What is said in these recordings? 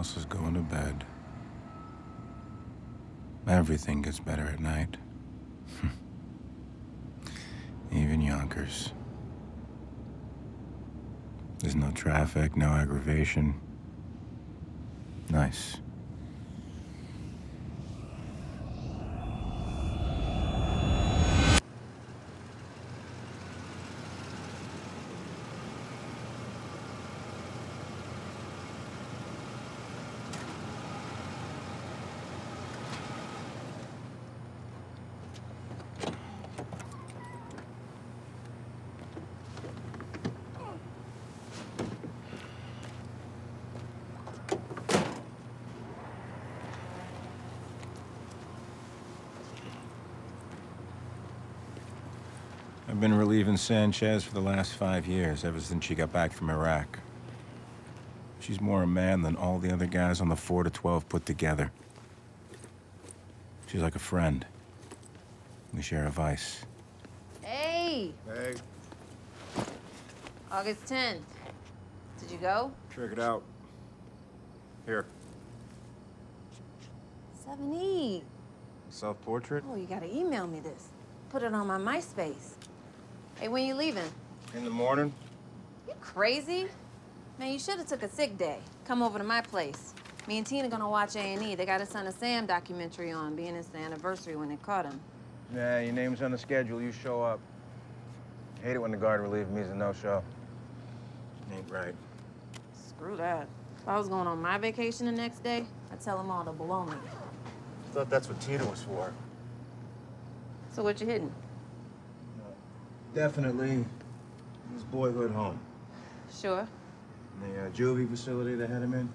else is going to bed. Everything gets better at night. Even Yonkers. There's no traffic, no aggravation. Nice. I've been relieving Sanchez for the last 5 years, ever since she got back from Iraq. She's more a man than all the other guys on the 4 to 12 put together. She's like a friend. We share a vice. Hey! Hey. August 10th. Did you go? Check it out. Here. 7E. Self-portrait? Oh, you gotta email me this. Put it on my MySpace. Hey, when you leaving? In the morning? You crazy? Man, you should have took a sick day. Come over to my place. Me and Tina gonna watch A&E. They got a Son of Sam documentary on, being it's the anniversary when they caught him. Yeah, your name's on the schedule. You show up. Hate it when the guard relieved me is a no-show. Ain't right. Screw that. If I was going on my vacation the next day, I'd tell them all to blow me. I thought that's what Tina was for. So what you hitting? Definitely his boyhood home. Sure. The juvie facility they had him in?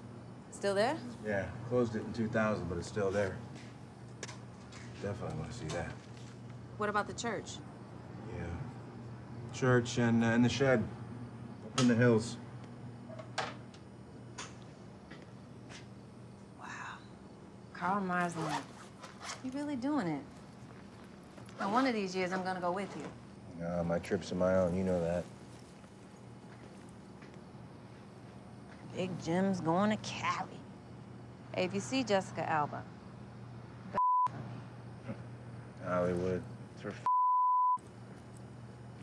Still there? Yeah, closed it in 2000, but it's still there. Definitely want to see that. What about the church? Yeah. Church and the shed up in the hills. Wow. Karl Marsland. You really doing it. Now, one of these years, I'm gonna go with you. No, my trips are my own. You know that. Big Jim's going to Cali. Hey, if you see Jessica Alba, Hollywood. It's her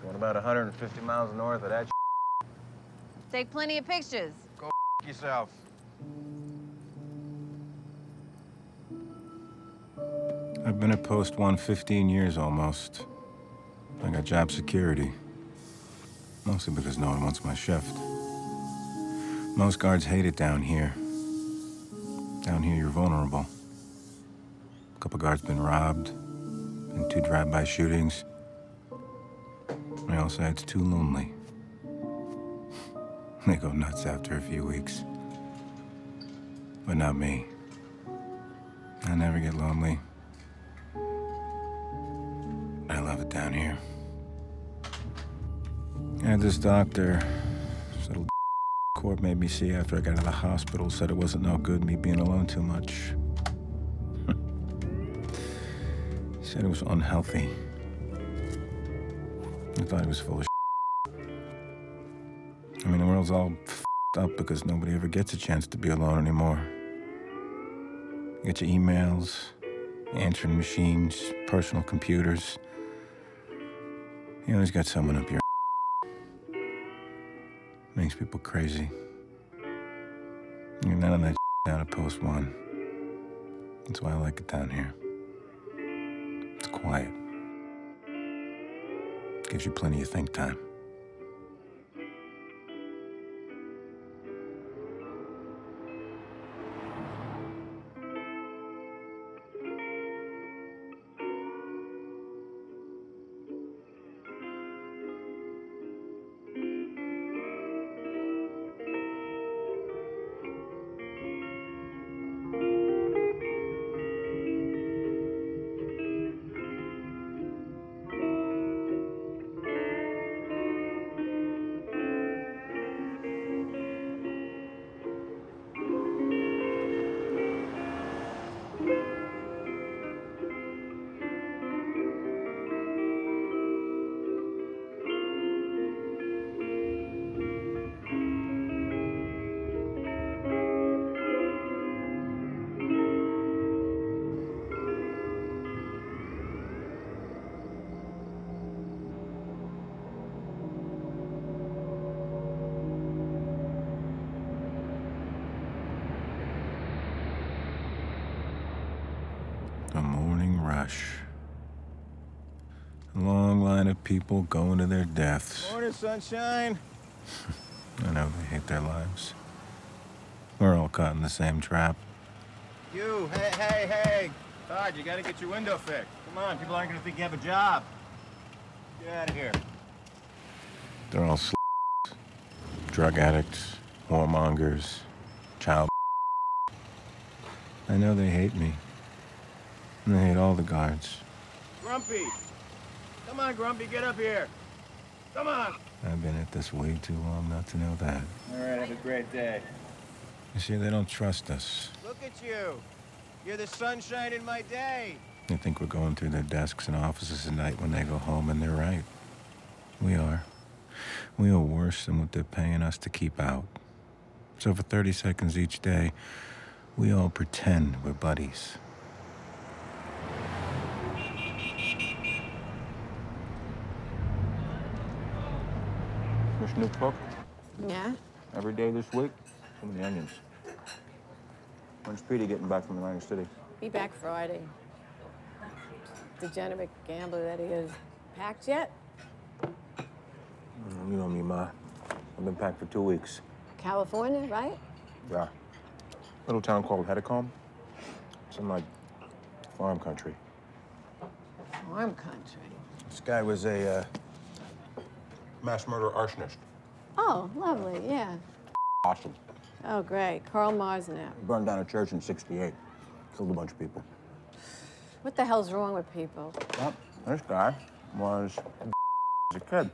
going about 150 miles north of that. take plenty of pictures. Go yourself. I've been at Post 1 15 years almost. I got job security. Mostly because no one wants my shift. Most guards hate it down here. Down here, you're vulnerable. A couple guards been robbed, and 2 drive-by shootings. They all say it's too lonely. They go nuts after a few weeks. But not me. I never get lonely. I love it down here. And this doctor, this little court made me see after I got out of the hospital, said it wasn't no good me being alone too much. He said it was unhealthy. I thought he was full of I mean, the world's all up because nobody ever gets a chance to be alone anymore. You get your emails, answering machines, personal computers. You always got someone up your Makes people crazy. You're none of that down at Post 1. That's why I like it down here. It's quiet. Gives you plenty of think time. The morning rush. A long line of people going to their deaths. Morning, sunshine. I know they hate their lives. We're all caught in the same trap. You, hey. Todd, you gotta get your window fixed. Come on, people aren't gonna think you have a job. Get out of here. They're all drug addicts, whoremongers, child. I know they hate me. And they hate all the guards. Grumpy! Come on, Grumpy, get up here. Come on! I've been at this way too long not to know that. All right, have a great day. You see, they don't trust us. Look at you. You're the sunshine in my day. They think we're going through their desks and offices at night when they go home, and they're right. We are. We are worse than what they're paying us to keep out. So for 30 seconds each day, we all pretend we're buddies. This new cook? Yeah? Every day this week? Too many onions. When's Petey getting back from Atlantic City? Be back Friday. Degenerate gambler that he is. Packed yet? You know me, Ma. I've been packed for 2 weeks. California, right? Yeah. Little town called Hedicombe. It's in, like, farm country. Farm country. This guy was a, mass murder arsonist. Oh, lovely, yeah. Awesome. Oh, great. Karl Marsnap. Burned down a church in '68. Killed a bunch of people. What the hell's wrong with people? Well, this guy was as a kid.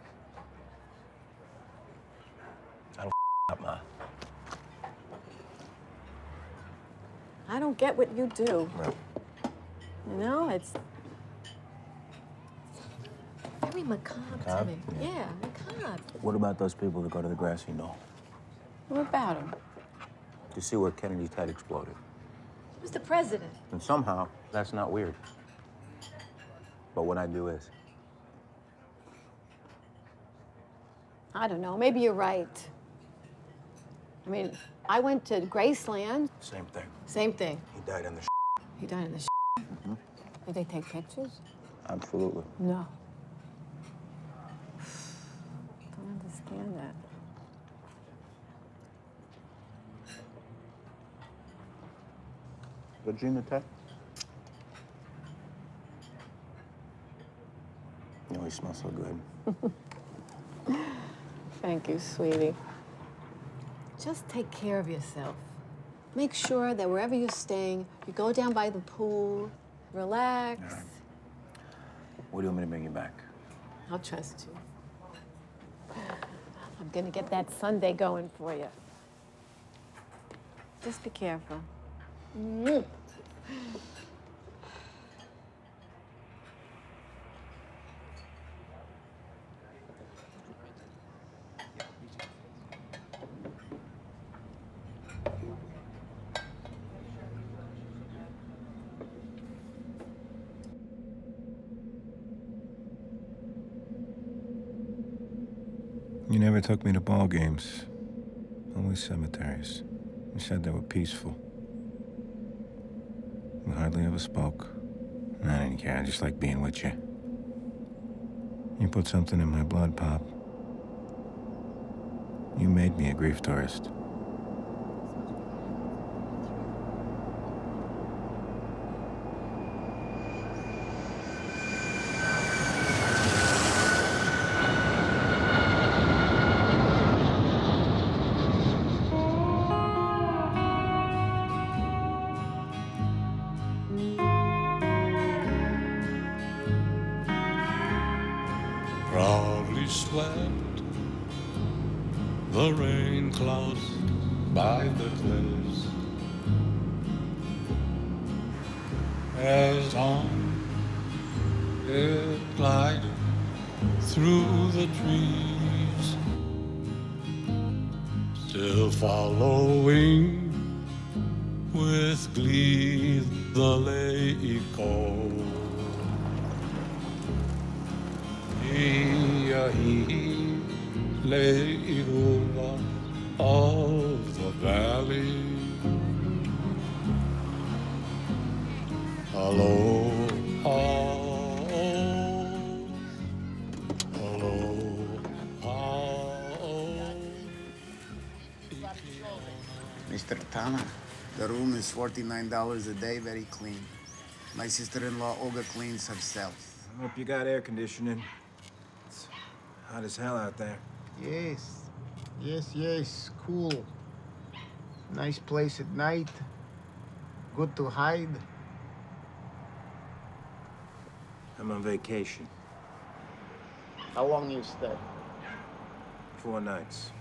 That'll up, Ma. I don't get what you do. Well, You know, it's very macabre to Macabre? me. Yeah, macabre. what about those people that go to the grassy knoll? What about him? To see where Kennedy's head exploded. He was the president. And somehow, that's not weird. But what I do is. I don't know. Maybe you're right. I mean, I went to Graceland. Same thing. Same thing. He died in the He died in the Did they take pictures? Absolutely. No. Don't understand that. Virginia Tech? You always smell so good. Thank you, sweetie. Just take care of yourself. Make sure that wherever you're staying, you go down by the pool, relax. All right. What do you want me to bring you back? I'll trust you. I'm gonna get that Sunday going for you. Just be careful. You never took me to ball games. Always cemeteries. You said they were peaceful. We hardly ever spoke. I didn't care. I just liked being with you. You put something in my blood, Pop. You made me a grief tourist. Proudly swept the rain clouds by the cliffs as on it glided through the trees, still following with glee the lake cold. He lay over of the valley Aloha. Mr. Tana, the room is $49 a day, very clean. My sister-in-law Olga cleans herself. I hope you got air conditioning. It's hot as hell out there. Yes, cool. Nice place at night. Good to hide. I'm on vacation. How long you stay? 4 nights.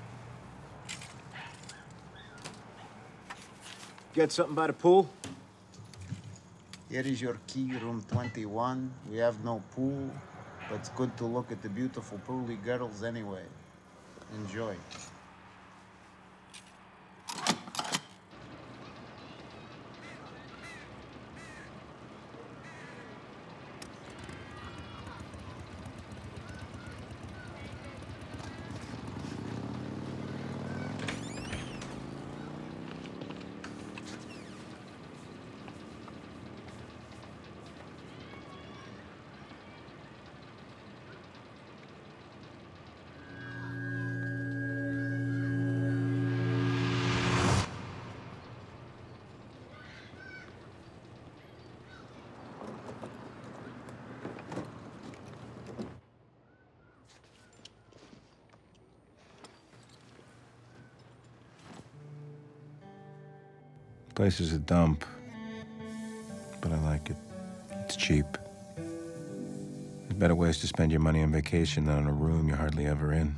Get something by the pool? Here is your key, room 21. We have no pool, but it's good to look at the beautiful pearly girls anyway. Enjoy. Place is a dump, but I like it. It's cheap. There's better ways to spend your money on vacation than on a room you're hardly ever in.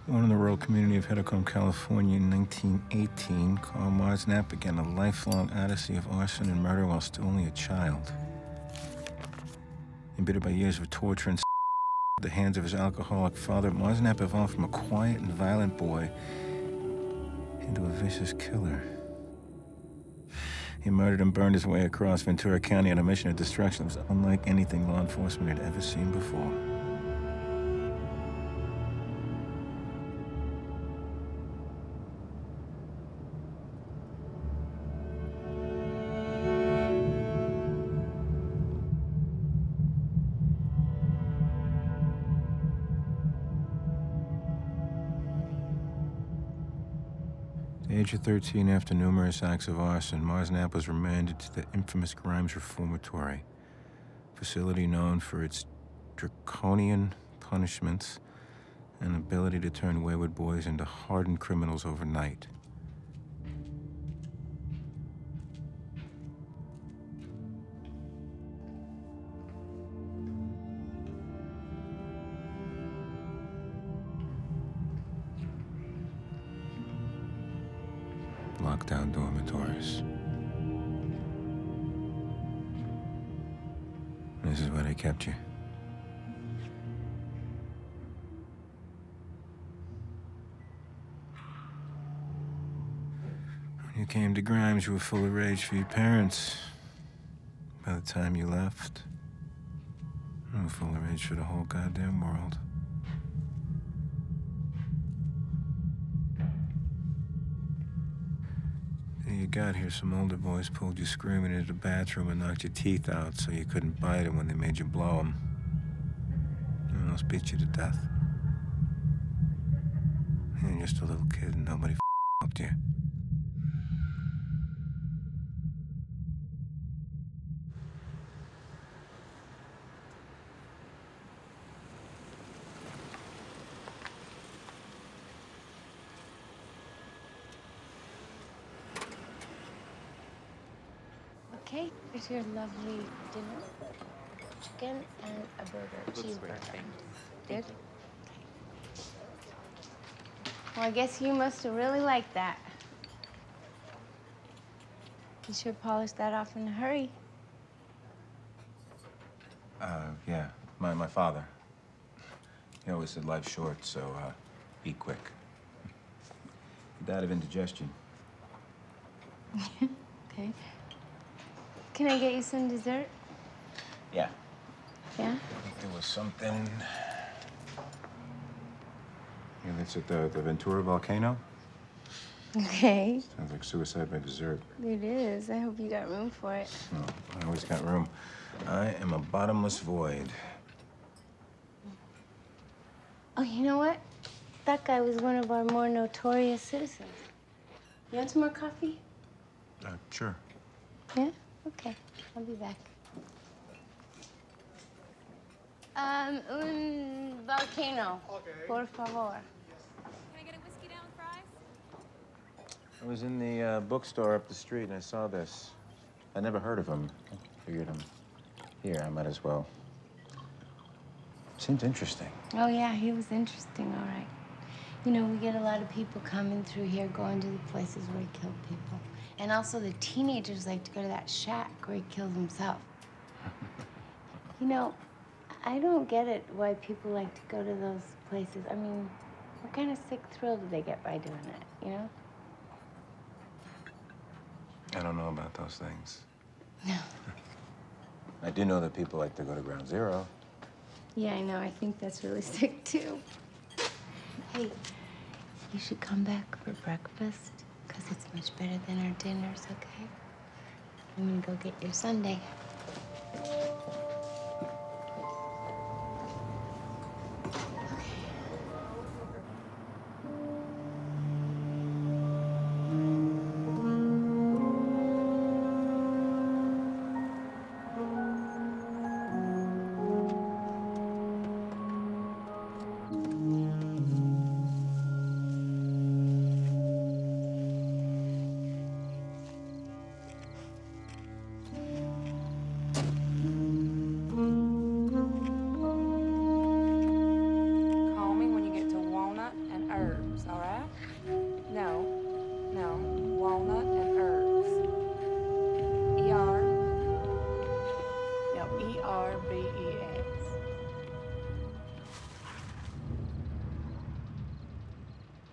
Born in the rural community of Hedicombe, California in 1918, Carl Marsnap began a lifelong odyssey of arson and murder while still only a child. Embittered by years of torture and at the hands of his alcoholic father, Marsnap evolved from a quiet and violent boy into a vicious killer. He murdered and burned his way across Ventura County on a mission of destruction that was unlike anything law enforcement had ever seen before. At the age of 13, after numerous acts of arson, Marsnap was remanded to the infamous Grimes Reformatory, a facility known for its draconian punishments and ability to turn wayward boys into hardened criminals overnight. Lockdown dormitories. This is where they kept you. When you came to Grimes, you were full of rage for your parents. By the time you left, you were full of rage for the whole goddamn world. You got here, some older boys pulled you screaming into the bathroom and knocked your teeth out so you couldn't bite them when they made you blow them. They almost beat you to death. You're just a little kid and nobody helped you. Okay, here's your lovely dinner. Chicken and a burger, cheeseburger. Good? Well, I guess you must have really liked that. You sure polished that off in a hurry. Yeah, my father. He always said life's short, so, eat quick. He died of indigestion. Okay. Can I get you some dessert? Yeah. Yeah? I think there was something... Yeah, that's at the Ventura volcano. Okay. Sounds like suicide by dessert. It is. I hope you got room for it. No, I always got room. I am a bottomless void. Oh, you know what? That guy was one of our more notorious citizens. You want some more coffee? Sure. Yeah? Okay. I'll be back. Un volcano. Okay. Por favor. Can I get a whiskey down with fries? I was in the bookstore up the street and I saw this. I never heard of him. I figured him here. I might as well. Seems interesting. Oh, yeah, he was interesting, all right. You know, we get a lot of people coming through here, going to the places where he killed people. And also the teenagers like to go to that shack where he killed himself. You know, I don't get it why people like to go to those places. I mean, what kind of sick thrill do they get by doing that, you know? I don't know about those things. No. I do know that people like to go to Ground Zero. Yeah, I know. I think that's really sick, too. Hey, you should come back for breakfast, because it's much better than our dinners, okay? I'm gonna go get your sundae.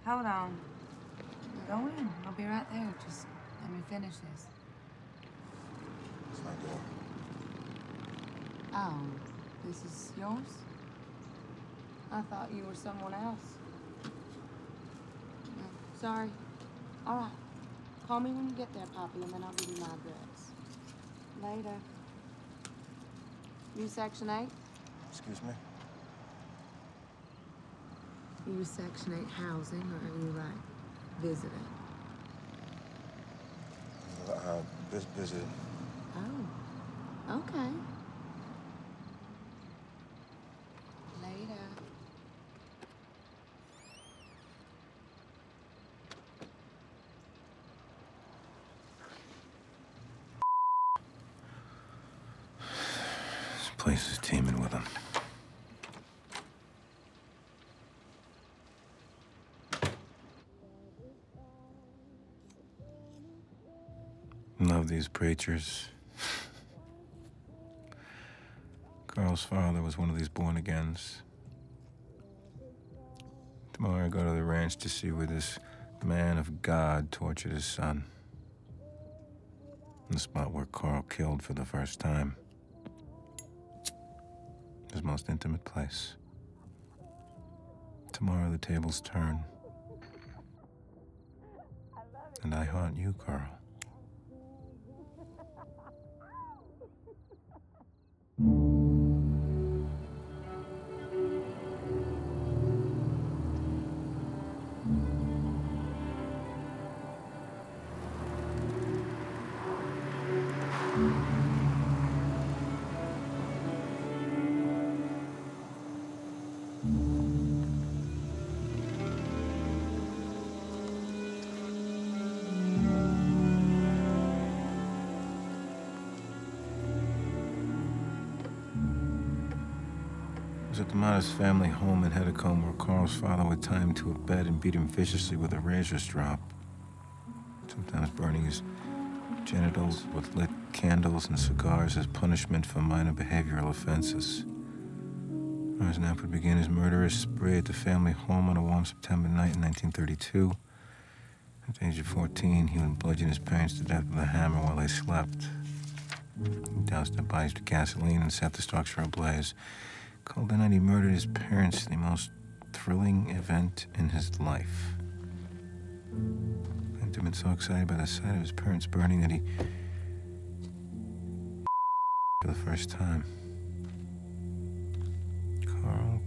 Hold on. Go in. I'll be right there. Just let me finish this. It's my door. Oh, this is yours? I thought you were someone else. No, sorry. All right. Call me when you get there, Poppy, and then I'll give you my address. Later. You Section 8? Excuse me? Are you Section 8 housing, or are you, like, visiting? Visiting. Oh, okay. Later. This place is teeming with them. Love these preachers. Carl's father was one of these born-agains. Tomorrow I go to the ranch to see where this man of God tortured his son. The spot where Carl killed for the first time. His most intimate place. Tomorrow the tables turn. And I haunt you, Carl. I was at the modest family home in Hedicombe where Carl's father would tie him to a bed and beat him viciously with a razor strop. Sometimes burning his genitals with lit candles and cigars as punishment for minor behavioral offenses. Marsnap would begin his murderous spree at the family home on a warm September night in 1932. At the age of 14, he would bludgeon his parents to death with a hammer while they slept. He doused their bodies with gasoline and set the structure ablaze. Called the night he murdered his parents the most thrilling event in his life. Clint had been so excited by the sight of his parents burning that he for the first time. Carl.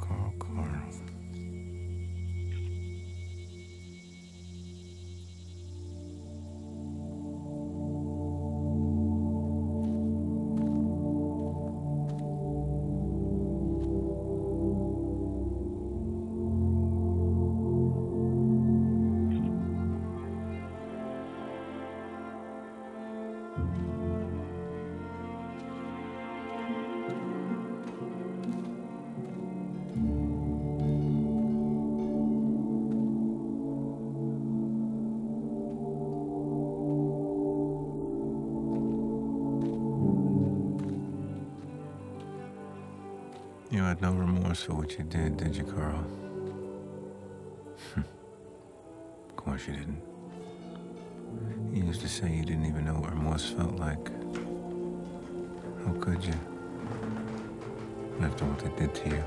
You had no remorse for what you did you, Carl? Of course you didn't. You used to say you didn't even know what remorse felt like. How could you? After what they did to you.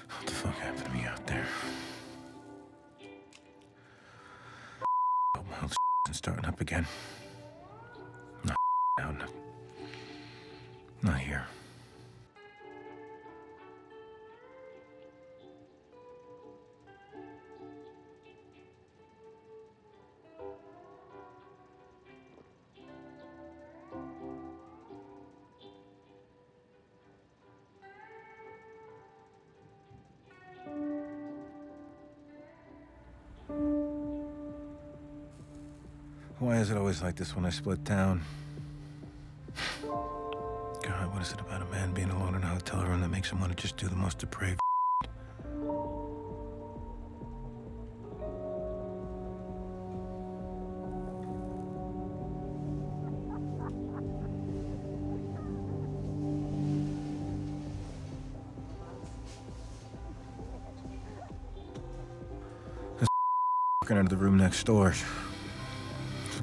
What the fuck happened to me out there? Hope my health isn't starting up again. Not out, not here. Why is it always like this when I split town? God, what is it about a man being alone in a hotel room that makes him want to just do the most depraved walking into the room next door.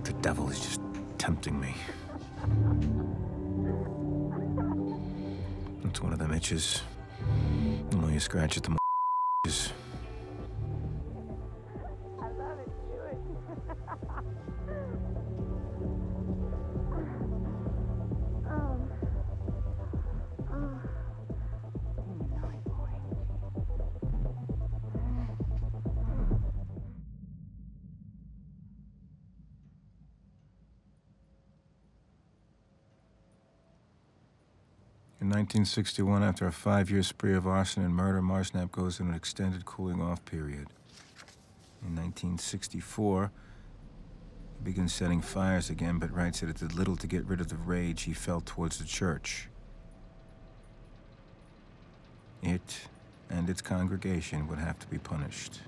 The devil is just tempting me. It's one of them itches. The more you scratch it, the more itches. I love it. Do it. Naughty boy. In 1961, after a 5-year spree of arson and murder, Marsnap goes into an extended cooling-off period. In 1964, he begins setting fires again, but writes that it did little to get rid of the rage he felt towards the church. It and its congregation would have to be punished.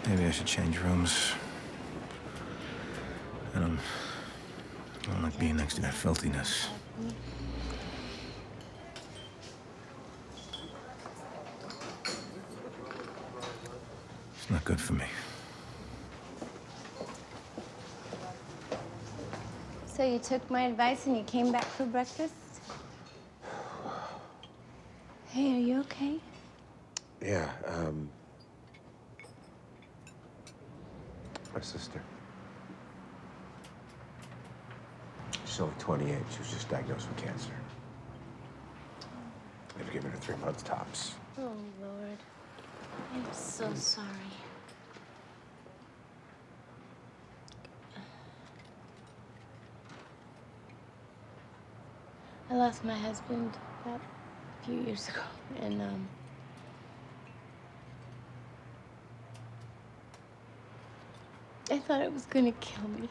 Maybe I should change rooms. I don't like being next to that filthiness. It's not good for me. So you took my advice and you came back for breakfast? Hey, are you okay? Yeah, my sister. She's only 28. She was just diagnosed with cancer. They've given her 3 months tops. Oh, Lord. I'm so sorry. I lost my husband about a few years ago, and, I thought it was gonna kill me.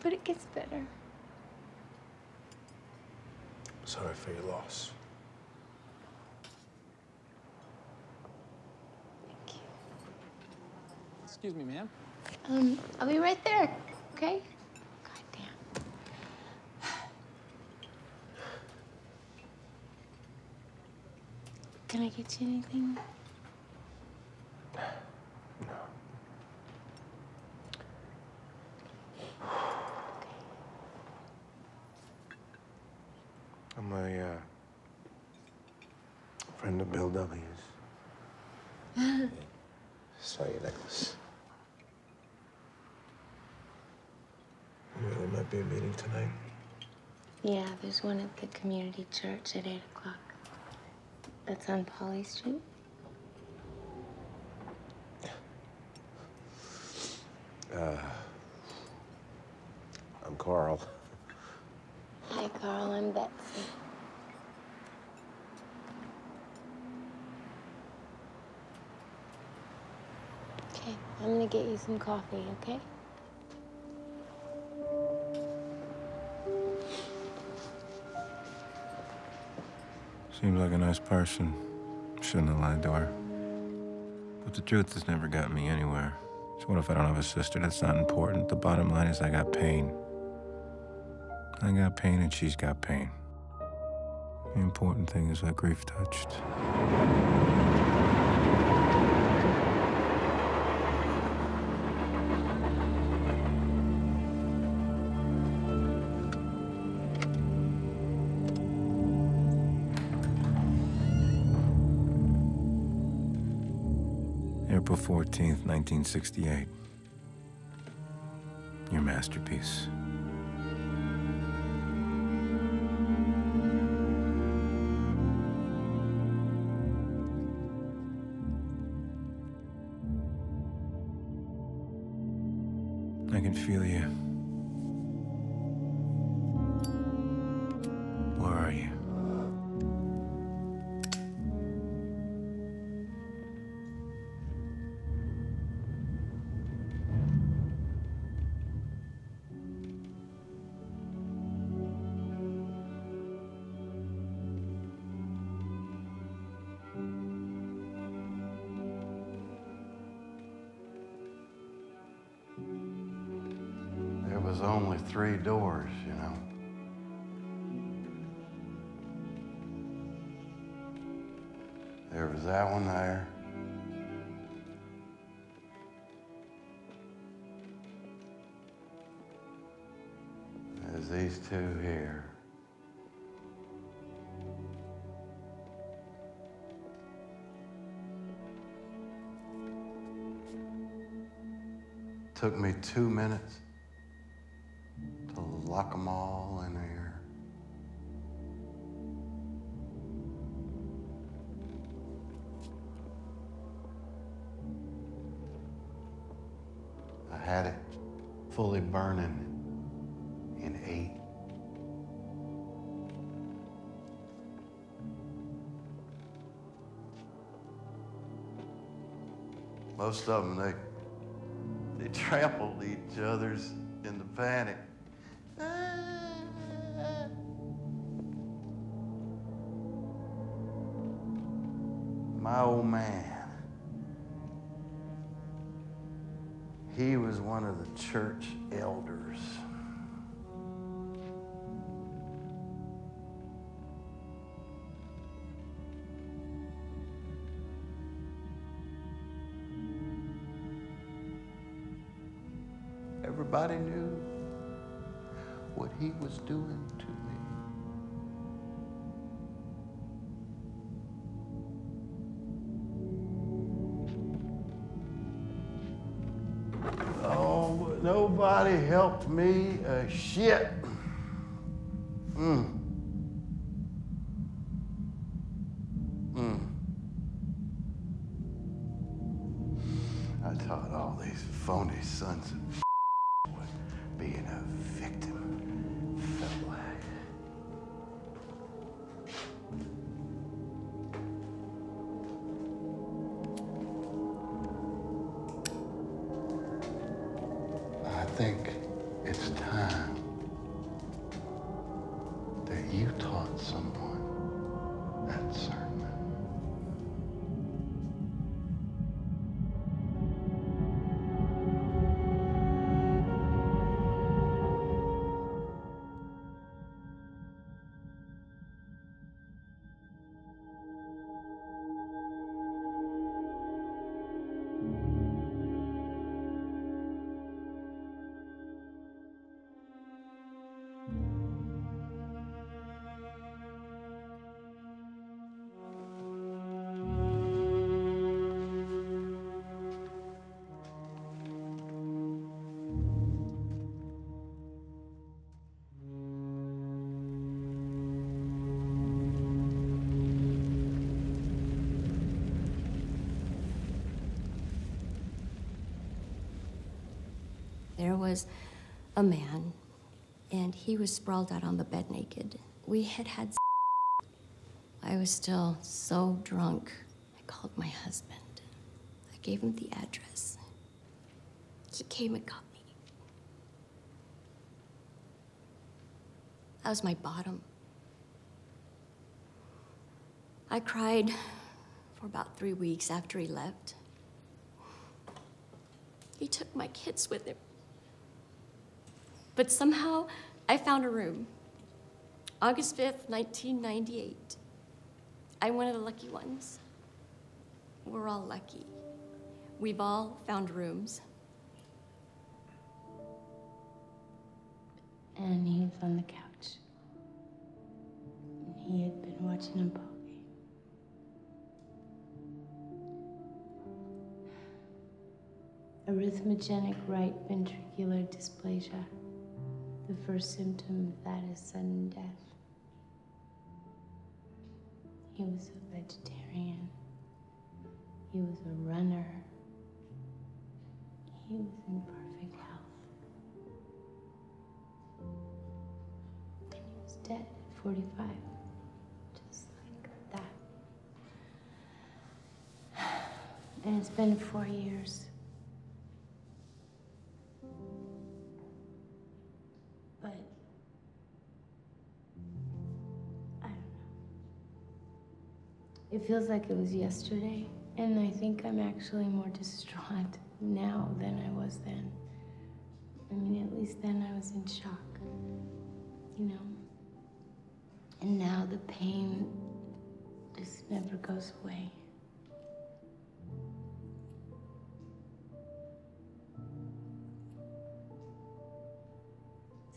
But it gets better. Sorry for your loss. Thank you. Excuse me, ma'am. I'll be right there, okay? Goddamn. Can I get you anything? I'm a friend of Bill W's. Saw your necklace. You know, there might be a meeting tonight. Yeah, there's one at the community church at 8 o'clock. That's on Polly Street. I'm Carl. Hi, Carl. I'm Betsy. Okay, I'm gonna get you some coffee, okay? Seems like a nice person. Shouldn't have lied to her. But the truth has never gotten me anywhere. So what if I don't have a sister? That's not important. The bottom line is I got pain. I got pain and she's got pain. The important thing is what grief touched. April 14th, 1968. Your masterpiece. I can feel you. Where are you? There was only 3 doors, you know. There was that one there. There's as these two here. Took me 2 minutes to lock them all in here. I had it fully burning in 8. Most of them, they trampled each other's in the panic. My old man, he was one of the church elders. Everybody knew what he was doing to me. Oh, but nobody helped me a shit. I taught all these phony sons of what being a victim felt like. I think it's time that you taught someone that sermon. There was a man, and he was sprawled out on the bed naked. We had I was still so drunk. I called my husband. I gave him the address. He came and got me. That was my bottom. I cried for about 3 weeks after he left. He took my kids with him. But somehow, I found a room. August 5th, 1998. I'm one of the lucky ones. We're all lucky. We've all found rooms. And he was on the couch. And he had been watching a ball game. Arrhythmogenic right ventricular dysplasia. The first symptom of that is sudden death. He was a vegetarian. He was a runner. He was in perfect health. And he was dead at 45. Just like that. And it's been 4 years. But I don't know. It feels like it was yesterday, and I think I'm actually more distraught now than I was then. I mean, at least then I was in shock, you know? And now the pain just never goes away.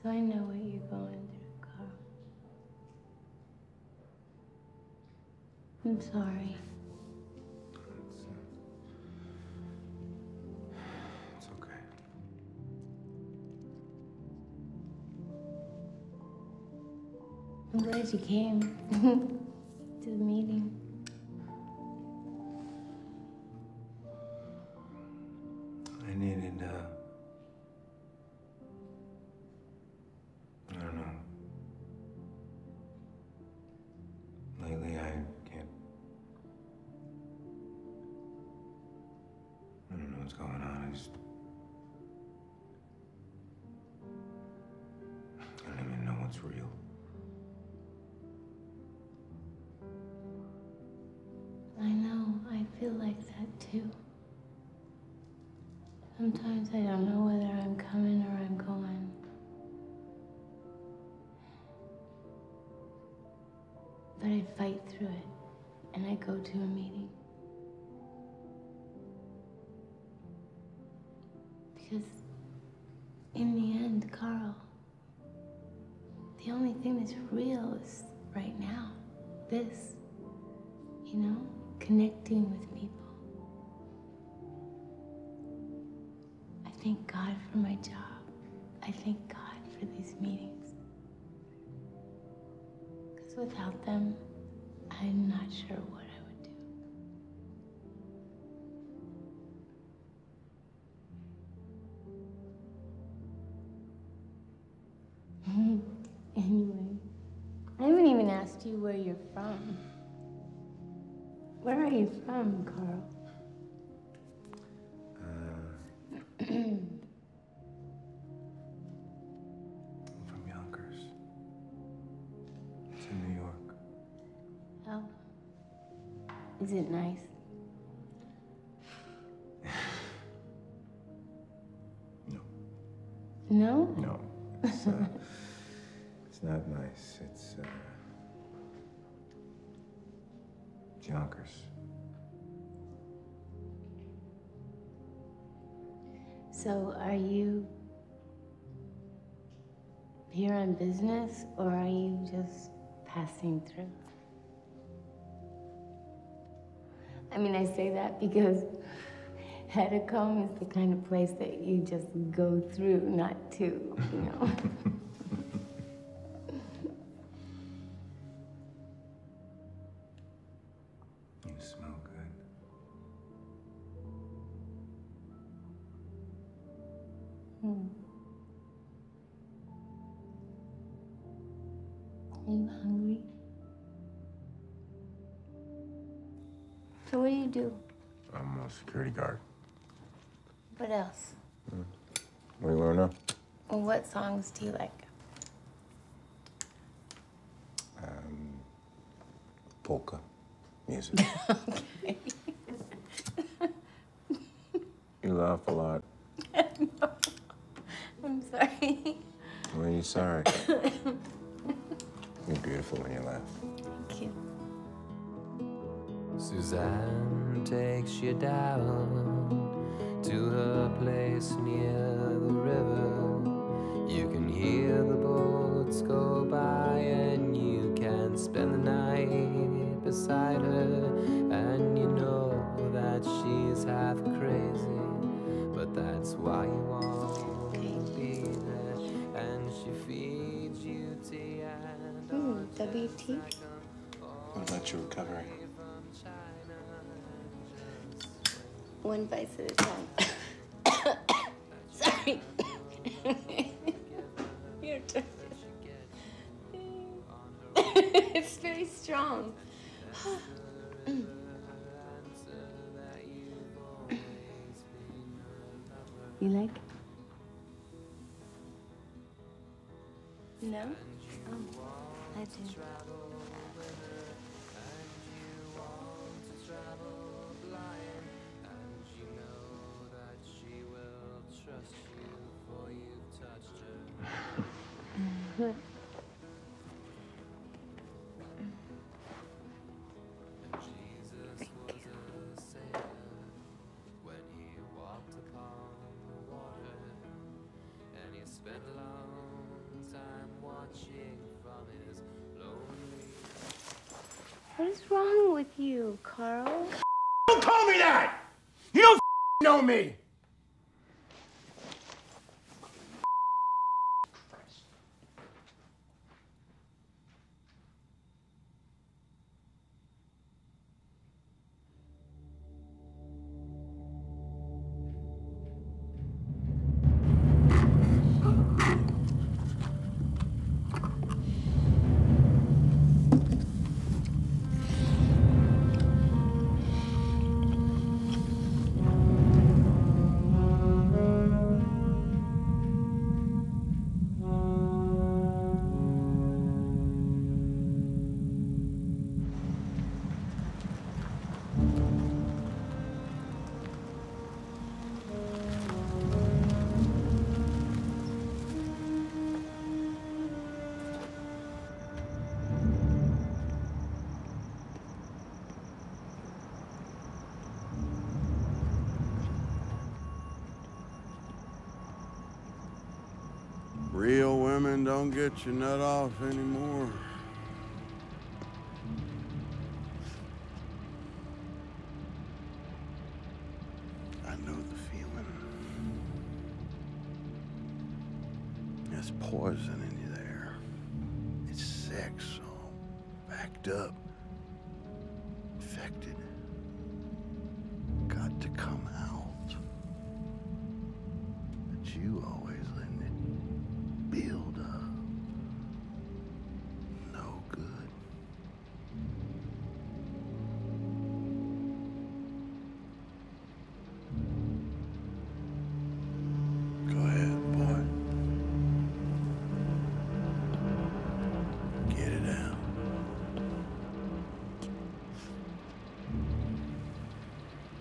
So I know what you're going through, Carl. I'm sorry. It's okay. I'm glad you came to the meeting. I needed, I don't know. Lately, I can't. I don't know what's going on. I don't even know what's real. I know, I feel like that too. Sometimes I don't know whether I'm coming or I'm going. But I fight through it, and I go to a meeting. Because in the end, Carl, the only thing that's real is right now. This, you know, connecting with people. I thank God for my job. I thank God for these meetings. Because without them, I'm not sure what I would do. Anyway, I haven't even asked you where you're from. Where are you from, Carl? From Yonkers. It's in New York. Oh. Is it nice? No. No? No. It's not nice. It's Yonkers. So, are you here on business, or are you just passing through? I mean, I say that because Hedicombe is the kind of place that you just go through, not to, you know. You smell good. Are you hungry? So what do you do? I'm a security guard. What else? What do you want to know? Well, what songs do you like? Polka music. Okay. You laugh a lot. No. I'm sorry. Why are you sorry? You're beautiful when you laugh. Thank you. Suzanne takes you down to her place near the river. You can hear the boats go by and you can spend the night beside her. And you know that she's half crazy, but that's why you want to be there. And she feeds you tea and WT? What about your recovery? One bite at a time. Sorry. Your turn. It's very strong. You like it? No? Oh, I do. watching from his lonely. What is wrong with you, Carl? Don't call me that! You don't know me! Real women don't get your nut off anymore. I know the feeling. There's poison in you there. It's sex, all backed up, infected. Got to come out. But you always letting it build up. No good. Go ahead, boy. Get it out.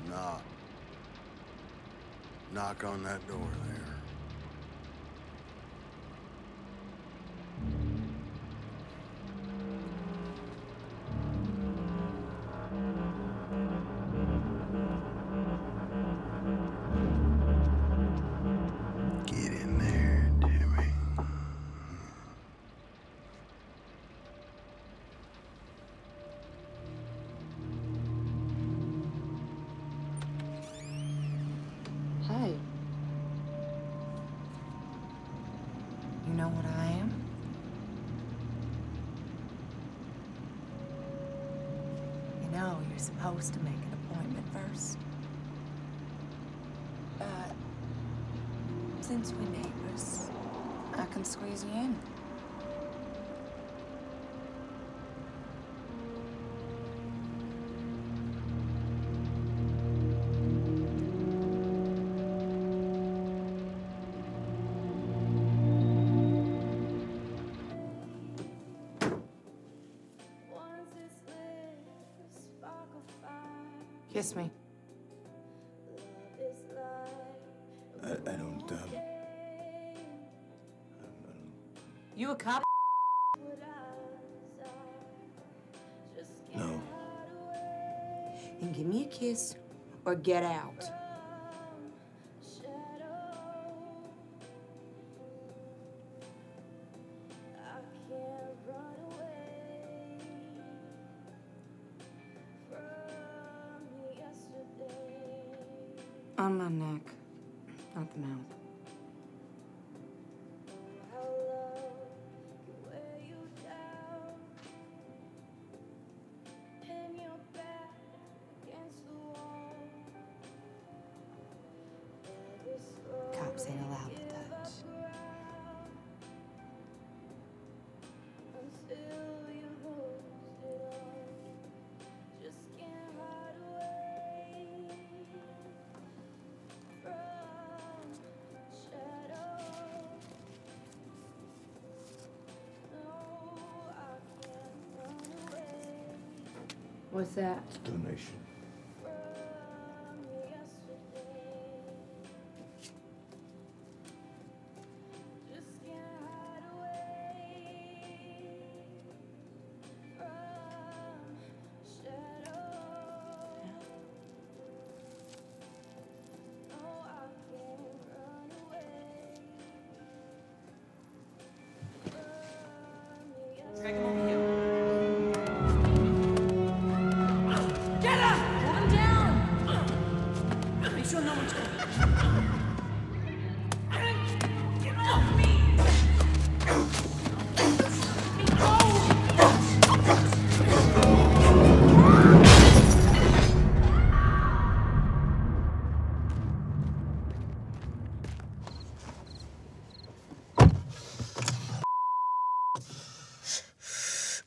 Knock. Knock on that door there. Get in there, Timmy. Hi. You know what I am? You know, you're supposed to make an appointment first. But since we're neighbors, I can squeeze you in. Kiss me. I don't, You a cop? no. And give me a kiss or get out. On my neck, not the mouth. Cops ain't allowed to touch. What's that? Donation. Drag him over here. Get up! Hold him down! Make sure no one's coming. Get off me!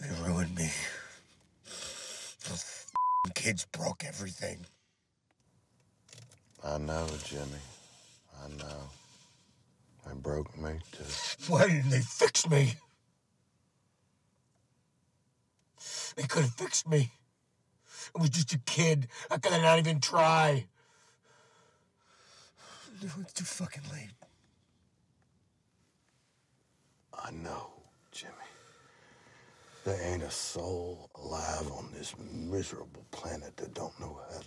They ruined me. Those kids broke everything. I know, Jimmy. I know. They broke me, too. Why didn't they fix me? They could have fixed me. I was just a kid. How could I not even try? It's too fucking late. I know, Jimmy. There ain't a soul alive on this miserable planet that don't know how to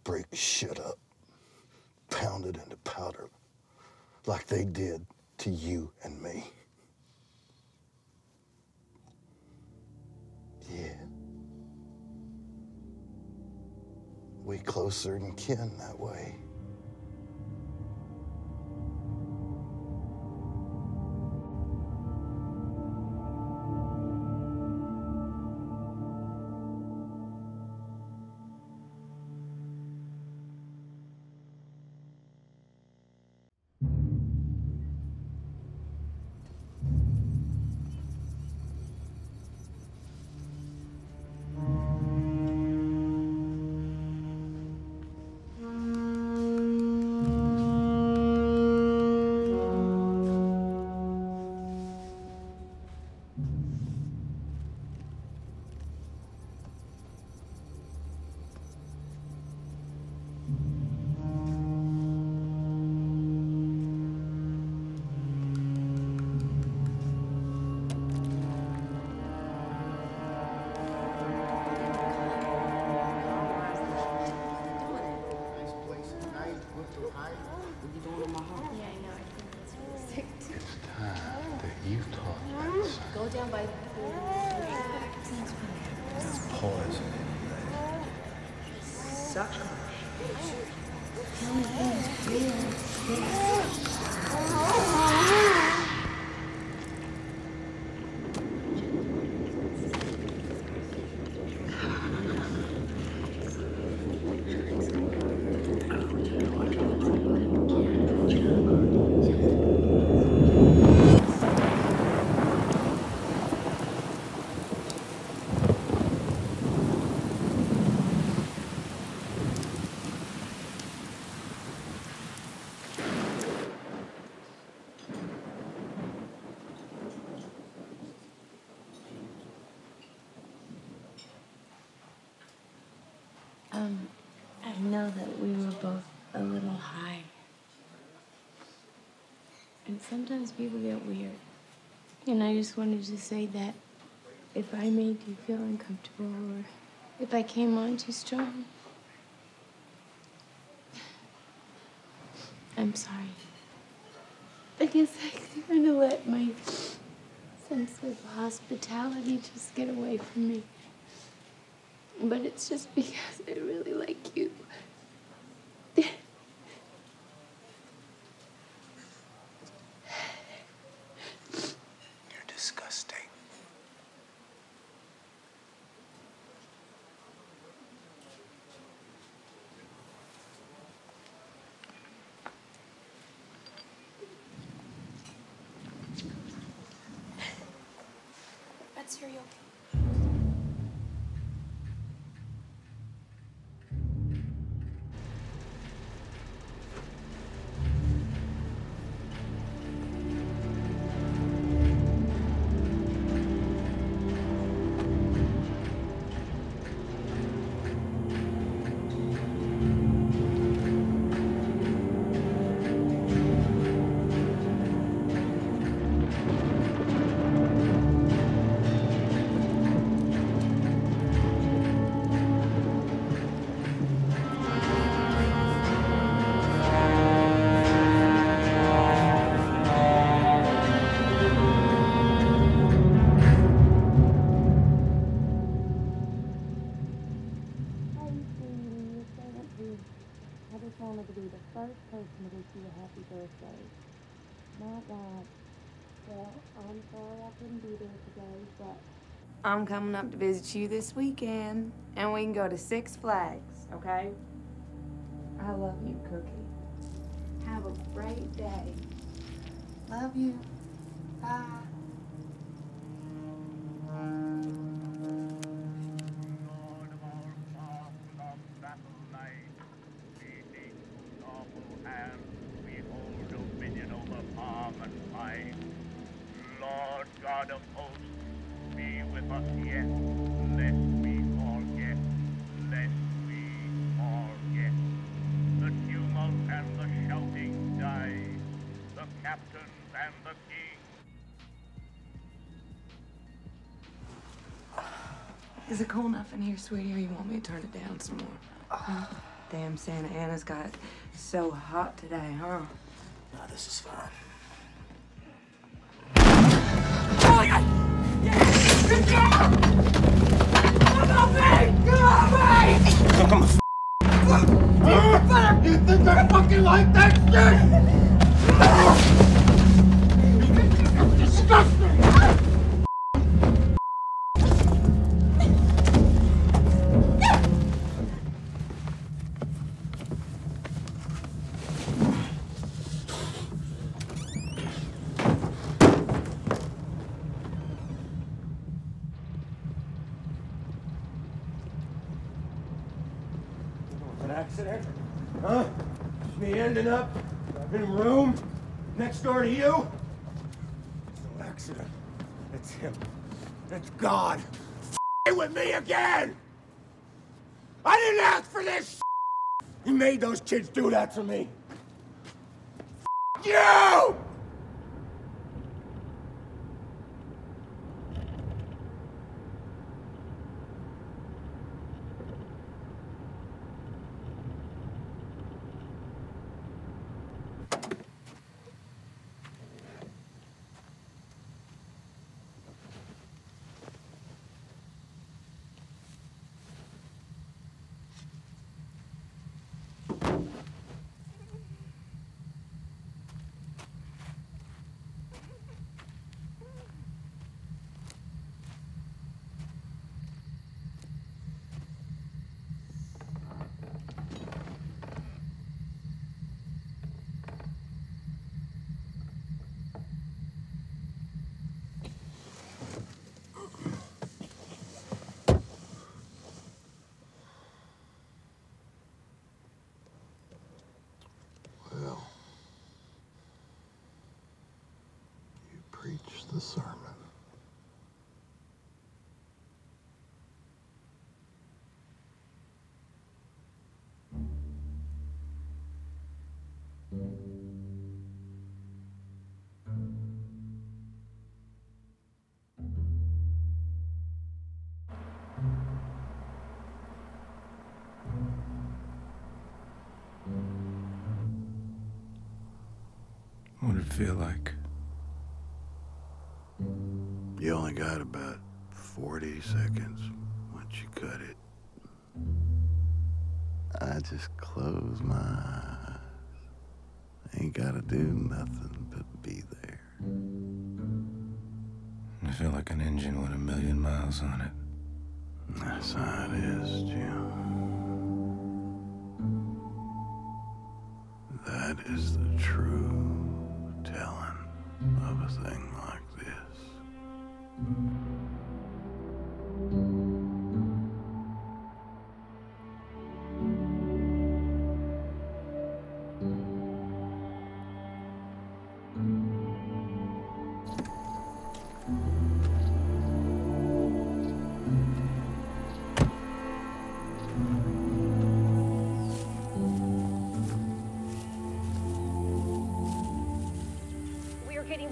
break shit up, pound it into powder, like they did to you and me. Yeah. We closer than kin that way. Go down by the pool. Pause. Suck. I know that we were both a little high. And sometimes people get weird. And I just wanted to say that if I made you feel uncomfortable or if I came on too strong, I'm sorry. I guess I kind of let my sense of hospitality just get away from me. But it's just because I really like you. You're disgusting. That's cereal. not bad. Well, I'm sorry I couldn't be there today, but I'm coming up to visit you this weekend, and we can go to Six Flags, okay? I love you, Cookie. Have a great day. Love you. Bye. Lord God of hosts, be with us yet, lest we forget, lest we forget. The tumult and the shouting die, the captains and the king. Is it cool enough in here, sweetie, or you want me to turn it down some more? Huh? Damn, Santa Ana's got it so hot today, huh? Nah, this is fine. You think I fucking like that shit? You're disgusting! An accident? Huh? Me ending up in a room next door to you? It's no accident. It's him. It's God. With me again! I didn't ask for this. You made those kids do that to me. You! Preach the sermon. What did it feel like? You only got about 40 seconds once you cut it. I just close my eyes. Ain't gotta do nothing but be there. I feel like an engine with 1,000,000 miles on it. That's how it is, Jim. That is the true telling of a thing like this.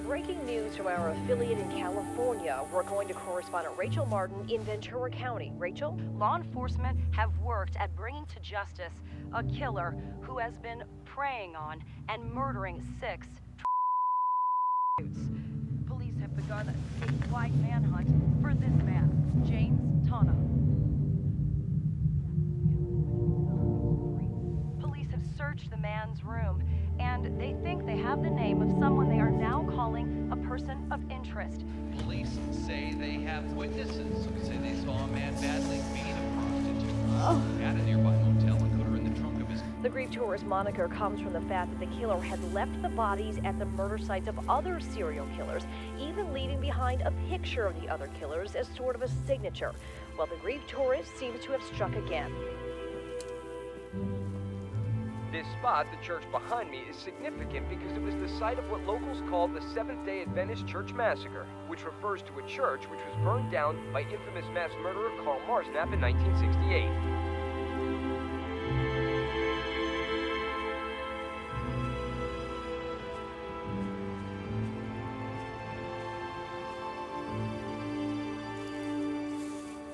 Breaking news from our affiliate in California. We're going to correspondent Rachel Martin in Ventura County. Rachel? Law enforcement have worked at bringing to justice a killer who has been preying on and murdering 6 youths. Police have begun a statewide manhunt for this man, James Tana. Police have searched the man's room, and they think they have the name of someone they are now person of interest. Police say they have witnesses who say they saw a man badly beat a prostitute at a nearby motel and put her in the trunk of his... The grief tourist moniker comes from the fact that the killer had left the bodies at the murder sites of other serial killers, even leaving behind a picture of the other killers as sort of a signature. Well, the grief tourist seems to have struck again. This spot, the church behind me, is significant because it was the site of what locals call the Seventh-day Adventist Church Massacre, which refers to a church which was burned down by infamous mass murderer Karl Marsnap in 1968.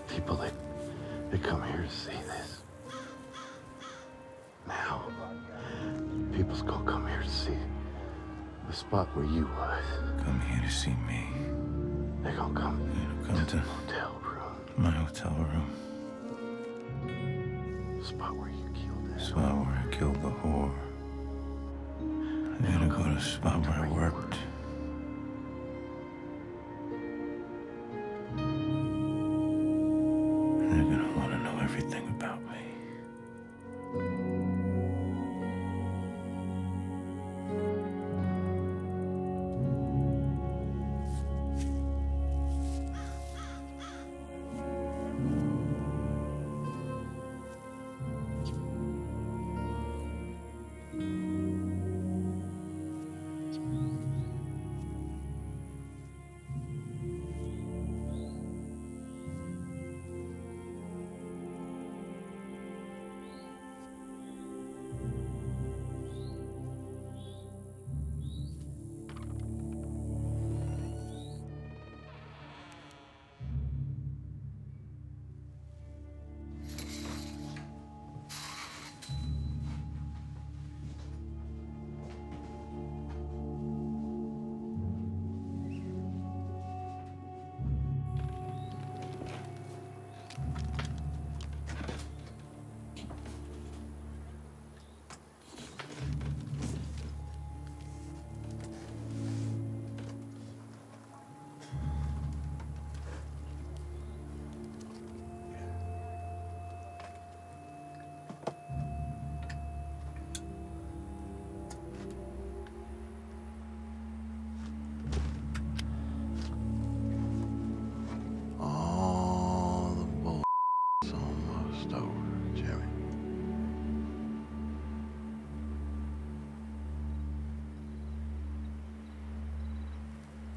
People, they come here to see this. Now, people's gonna come here to see the spot where you was. Come here to see me. They gonna come to the hotel room. My hotel room. The spot where you killed her. The spot where I killed the whore. They're gonna go to the spot where I worked. They're gonna want to know everything about me.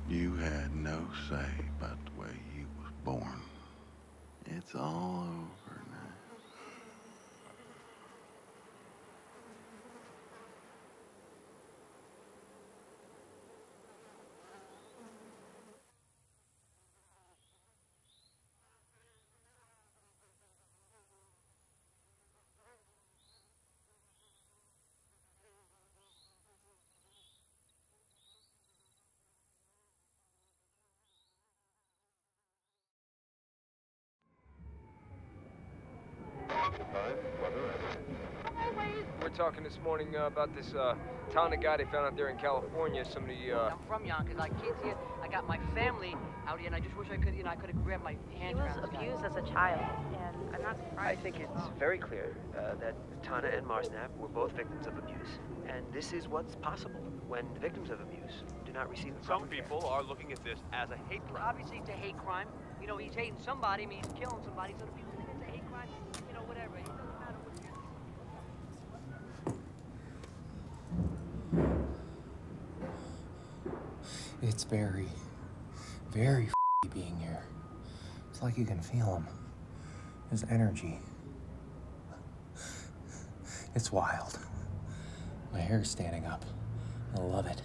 You had no say about the way you was born. It's all over now. We're talking this morning about this town of guy they found out there in California. Somebody. I'm from Yonkers. I kids here. I got my family out here, and I just wish I could, I could have grabbed my hand. He was abused as a child, and I'm not surprised. I think it's very clear that Tana and Marsnap were both victims of abuse, and this is what's possible when victims of abuse do not receive the proper Some people are looking at this as a hate crime. Obviously, it's a hate crime. You know, he's hating somebody. I mean, he's killing somebody. So the people think it's a hate crime. You know, whatever. It doesn't matter what you. It's very, very being here. It's like you can feel him. His energy. It's wild. My hair's standing up. I love it.